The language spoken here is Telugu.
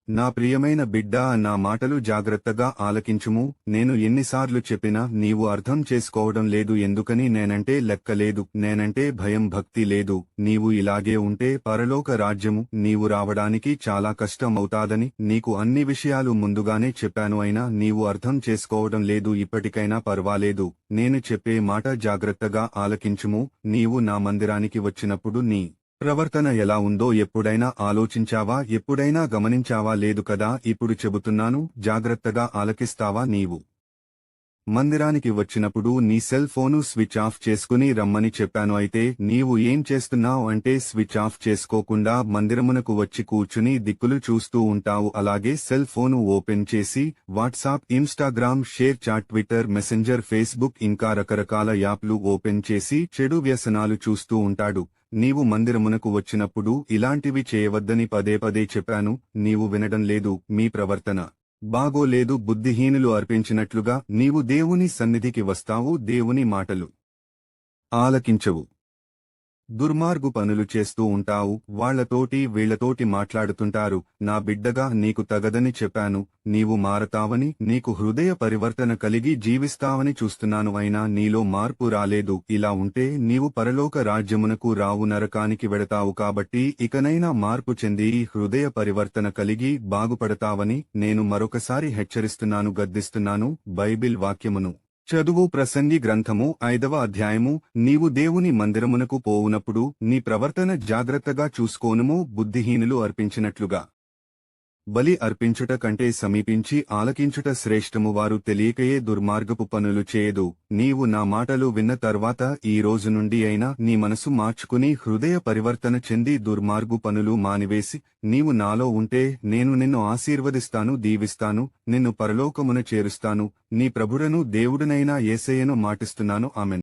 నా ప్రియమైన బిడ్డా, నా మాటలు జాగ్రత్తగా ఆలకించుము. నేను ఎన్నిసార్లు చెప్పినా నీవు అర్థం చేసుకోవడం లేదు. ఎందుకని? నేనంటే లెక్కలేదు, నేనంటే భయం భక్తి లేదు. నీవు ఇలాగే ఉంటే పరలోక రాజ్యము నీవు రావడానికి చాలా కష్టం అవుతాదని నీకు అన్ని విషయాలు ముందుగానే చెప్పాను. అయినా నీవు అర్థం చేసుకోవడం లేదు. ఇప్పటికైనా పర్వాలేదు, నేను చెప్పే మాట జాగ్రత్తగా ఆలకించుము. నీవు నా మందిరానికి వచ్చినప్పుడు నీ ప్రవర్తన ఎలా ఉందో ఎప్పుడైనా ఆలోచించావా? ఎప్పుడైనా గమనించావా? లేదు కదా. ఇప్పుడు చెబుతున్నాను, జాగ్రత్తగా ఆలకిస్తావా? నీవు మందిరానికి వచ్చినప్పుడు నీ సెల్ ఫోను స్విచ్ ఆఫ్ చేసుకుని రమ్మని చెప్పాను. అయితే నీవు ఏం చేస్తున్నావు అంటే స్విచ్ ఆఫ్ చేసుకోకుండా మందిరమునకు వచ్చి కూర్చుని దిక్కులు చూస్తూ ఉంటావు. అలాగే సెల్ ఫోను ఓపెన్ చేసి WhatsApp, Instagram, ShareChat, Twitter, Messenger, Facebook ఇంకా రకరకాల యాప్లు ఓపెన్ చేసి చెడు వ్యసనాలు చూస్తూ ఉంటాడు. నీవు మందిరమునకు వచ్చినప్పుడు ఇలాంటివి చేయవద్దని పదే పదే చెప్పాను. నీవు వినడం లేదు. మీ ప్రవర్తన బాగోలేదు. బుద్ధిహీనులు అర్పించినట్లుగా నీవు దేవుని సన్నిధికి వస్తావు, దేవుని మాటలు ఆలకించవు. దుర్మార్గు పనులు చేస్తూ ఉంటావు. వాళ్లతోటి వీళ్లతోటి మాట్లాడుతుంటారు. నా బిడ్డగా నీకు తగదని చెప్పాను. నీవు మారతావని, నీకు హృదయ పరివర్తన కలిగి జీవిస్తావని చూస్తున్నాను. అయినా నీలో మార్పు రాలేదు. ఇలా ఉంటే నీవు పరలోక రాజ్యమునకు రావు, నరకానికి వెడతావు. కాబట్టి ఇకనైనా మార్పు చెంది హృదయ పరివర్తన కలిగి బాగుపడతావని నేను మరొకసారి హెచ్చరిస్తున్నాను, గద్దిస్తున్నాను. బైబిల్ వాక్యమును చదువు. ప్రసంగి గ్రంథము 5వ అధ్యాయము. నీవు దేవుని మందిరమునకు పోవునప్పుడు నీ ప్రవర్తన జాగ్రత్తగా చూసుకోనుము. బుద్ధిహీనులు అర్పించినట్లుగా బలి అర్పించుట కంటే సమీపించి ఆలకించుట శ్రేష్టము. వారు తెలియకయే దుర్మార్గపు పనులు చేయదు. నీవు నా మాటలు విన్న తర్వాత ఈ రోజు నుండి అయినా నీ మనసు మార్చుకుని హృదయ పరివర్తన చెంది దుర్మార్గు పనులు మానివేసి నీవు నాలో ఉంటే నేను నిన్ను ఆశీర్వదిస్తాను, దీవిస్తాను, నిన్ను పరలోకమున చేరుస్తాను. నీ ప్రభుడను దేవుడునైనా యేసయ్యను మాటిస్తున్నాను. ఆమెన్.